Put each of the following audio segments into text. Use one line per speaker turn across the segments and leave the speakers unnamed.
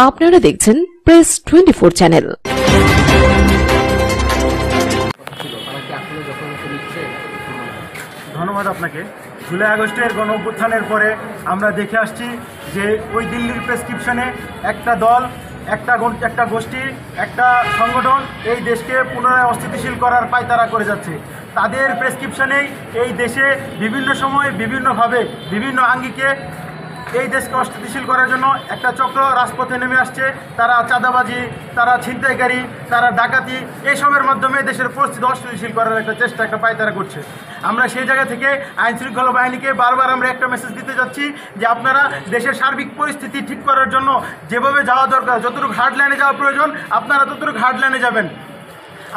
আপনারা দেখছেন press 24 channel.
ধন্যবাদ আপনাকে। জুলাই আগস্টের গণ অভ্যুত্থানের পরে আমরা দেখে আসছি যে ওই দিল্লির প্রেসক্রিপশনে একটা দল, একটা গোষ্ঠী, একটা সংগঠন এই দেশকে পুনরায় অস্থিতিশীল করার পায়তারা করে যাচ্ছে। তাদের প্রেসক্রিপশনেই এই দেশে বিভিন্ন সময় বিভিন্নভাবে বিভিন্ন আঙ্গিকে এই দেশকে অস্থিতিশীল করার জন্য একটা চক্র রাজপথে নেমে আসছে। তারা চাঁদাবাজি, তারা ছিনতাইকারী, তারা ডাকাতি, এইসবের মাধ্যমে দেশের পরিস্থিতি অস্থিতিশীল করার একটা চেষ্টা, একটা পায়তারা করছে। আমরা সেই জায়গা থেকে আইন শৃঙ্খলা বাহিনীকে বারবার আমরা একটা মেসেজ দিতে যাচ্ছি যে আপনারা দেশের সার্বিক পরিস্থিতি ঠিক করার জন্য যেভাবে যাওয়া দরকার, যতটুকু হার্ড লাইনে যাওয়া প্রয়োজন আপনারা ততটুকু হার্ড লাইনে যাবেন।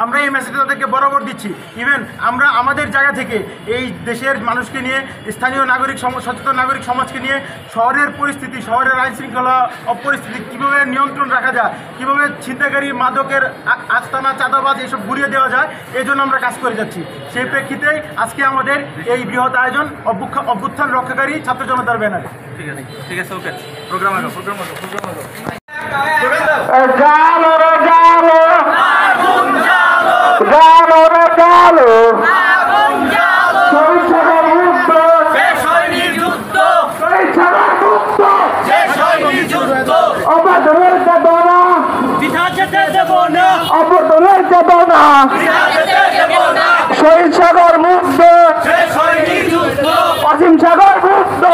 আমরা এই মেসেজটা তাদেরকে বরাবর দিচ্ছি। ইভেন আমরা আমাদের জায়গা থেকে এই দেশের মানুষকে নিয়ে, স্থানীয় নাগরিক সচেতন নাগরিক সমাজকে নিয়ে শহরের পরিস্থিতি, শহরের আইন শৃঙ্খলা পরিস্থিতি কীভাবে নিয়ন্ত্রণ রাখা যায়, কীভাবে ছিনতাইকারী, মাদকের আস্তানা, চাঁদাবাজ এসব ঘুরিয়ে দেওয়া যায়, এই জন্য আমরা কাজ করে যাচ্ছি। সেই প্রেক্ষিতেই আজকে আমাদের এই বৃহৎ আয়োজন অভ্যুত্থান রক্ষাকারী ছাত্র জনতার ব্যানারে।
ঠিক আছে, ওকে, প্রোগ্রাম আগে।
শহীদ সাগর মুক্ত, অসীম সাগর মুক্ত।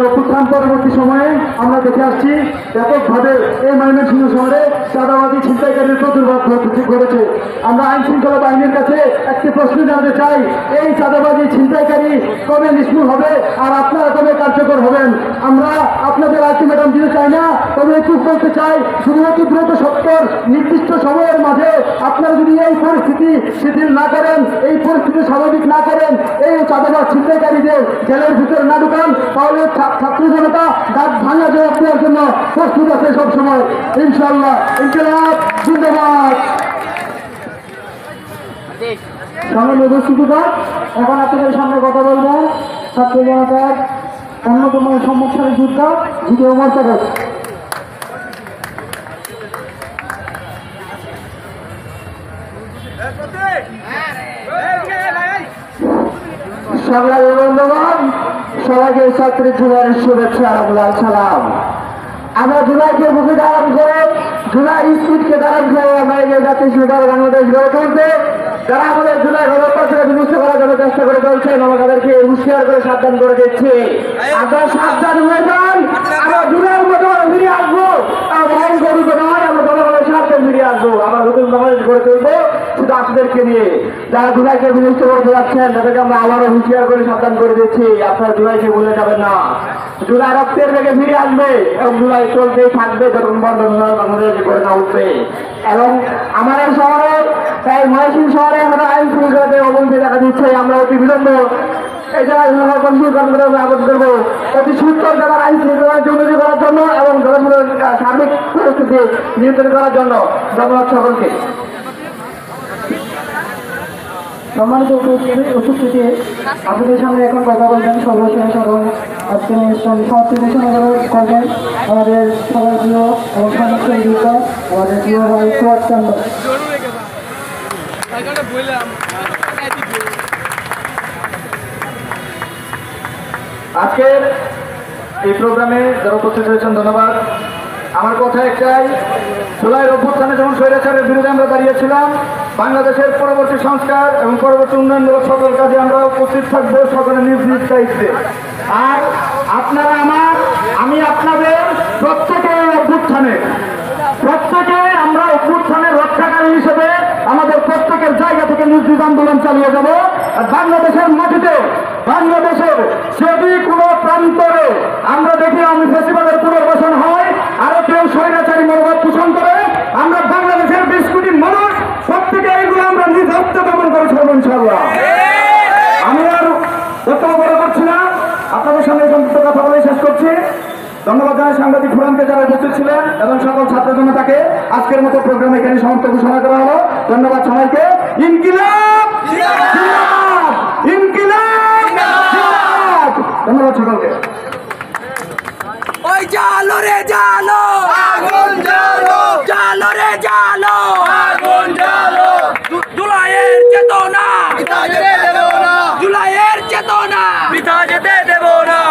অভ্যুত্থান পরবর্তী সময়ে আমরা দেখে আসছি ব্যাপকভাবে এই ময়মনসিংহ শহরে চাঁদাবাজি, ছিনতাইকারীর প্রাদুর্ভাব ঘটেছে। আমরা আইন শৃঙ্খলা বাহিনীর কাছে একটি প্রশ্ন জানতে চাই, এই চাঁদাবাজি, ছিনতাইকারী কবে নিষ্ঠুর হবে আর আপনারা কবে কার্যকর হবেন? আমরা আপনাদের আলটিমেটাম দিতে চাই না, তবে একটু বলতে চাই, শুধুমাত্র দ্রুত সত্তর নির্দিষ্ট সময়ের মাঝে আপনারা যদি এই পরিস্থিতি শিথিল না করেন, এই পরিস্থিতি স্বাভাবিক না করেন, এই চাঁদাবাজ, ছিনতাইকারীদের জেলের ভিতরে না ঢুকান, তাহলে ছাত্র জনতা দাঁত ভাঙা জবাব দেওয়ার জন্য প্রস্তুত আছে সবসময়, ইনশাআল্লাহ। ইনকিলাব জিন্দাবাদ। সামনে উপস্থিতিগণ, এখন আপনাদের সামনে কথা বলবো ছাত্র জনতার অন্যতম সম্মুখীন যোদ্ধা জিকে ওমর সাগর। সংগ্রামী বন্ধুগণ, সবাইকে ছাত্রী জুলাইয়ের শুভেচ্ছা, সালাম। আমরা জুলাইকে বুকে ধারণ করে, জুলাই স্পিডকে ধারণ করে আমরা এগিয়ে যাচ্ছি সুন্দর বাংলাদেশ গড়ে তুলতে। যারা আমাদের জুলাই গণতন্ত্রকে বিভক্ত করার জন্য চেষ্টা করে চলছেন, আমরা তাদেরকে হুঁশিয়ার করে সাবধান করে দিচ্ছি। আমরা সাবধান হয়ে যান, আমরা জুলাইয়ের মতো ফিরে আসবো, ভয় গরিব নয়, আমরা জনগণের স্বার্থে ফিরে আসবো, আমরা নতুন বাংলাদেশ গড়ে তুলবো শুধু আপনাদেরকে নিয়ে। যারা জুলাইকে বিভক্ত করতে যাচ্ছেন তাদেরকে আমরা আবারও হুঁশিয়ার করে সাবধান করে দিচ্ছি, আপনারা জুলাইকে ভুলে যাবেন না। জুলাই রক্তের বেগে ফিরে আসবে এবং জুলাই চলতেই থাকবে যখন বন্ধ বাংলাদেশ গড়ে না উঠবে। এবং আমাদের শহরে, তাই ময়মনসিংহ শহরে আমরা আইন শৃঙ্খলাতে অবনতি দেখা দিচ্ছে। আমরা অতি বিলম্ব এই জায়গায় আবেদন করবো অতি সুন্দর জায়গার আইন শৃঙ্খলার উন্নতি করার জন্য এবং জনগণের সার্বিক পরিস্থিতি নিয়ন্ত্রণ করার জন্য। ধন্যবাদ সকলকে। সম্মানিত উপস্থিতি, আপনাদের সামনে এখন কথা বলবেন সর্বশেষ এবং আজকে করবেন আমাদের সবার প্রিয় এবং সমস্ত যোদ্ধা, আমাদের প্রিয় ভাই সুভাষ চন্দ্র। আজকের এই প্রোগ্রামে যারা উপস্থিত হয়েছেন ধন্যবাদ। আমার কথা একটাই, জুলাইয়ের অভ্যুত্থানে যখন স্বৈরাচারের বিরুদ্ধে আমরা দাঁড়িয়েছিলাম, বাংলাদেশের পরবর্তী সংস্কার এবং পরবর্তী উন্নয়নমূলক সকল কাজে আমরা উপস্থিত থাকবো সকলের নিজ নিজ দায়িত্বে। আর আপনারা আমি আপনাদের প্রত্যেকে আমরা অভ্যুত্থানের রক্ষাকারী হিসেবে আমাদের প্রত্যেকের জায়গা থেকে নিজ নিজ আন্দোলন চালিয়ে যাব বাংলাদেশের মাটিতে, বাংলাদেশের যদি কোনো প্রান্তরে আমরা দেখি আমি ফেস্টিভ্যালের পুনর্বাসন হয়, আরো কেউ স্বৈরাচারী মনোভাব পোষণ করে, আমরা বাংলাদেশের 20 কোটি মানুষ প্রত্যেকে এইগুলো আমরা নিজ হত্যা দমন করে ছাড়বো ইনশাআল্লাহ। আমি আর বক্তব্য বড় করছি না, আপনাদের সামনে সংক্ষিপ্ত কথা বলে শেষ করছি। ধন্যবাদ জানাই সাংবাদিক ফোরামকে যারা উপস্থিত ছিলেন এবং সকল ছাত্র জনতাকে। আজকের মতো প্রোগ্রাম এখানে সমাপ্ত ঘোষণা করা হলো। ধন্যবাদ সবাইকে। ইনকিলাব জিন্দাবাদ, ইনকিলাব জিন্দাবাদ। ধন্যবাদ সকলকে।
ওই জালো রে জালো, আগুন জালো, জালো রে জালো, আগুন জালো। জুলাইয়ের চেতনা পিতা যেতে দেব না, জুলাইয়ের চেতনা পিতা যেতে দেব না।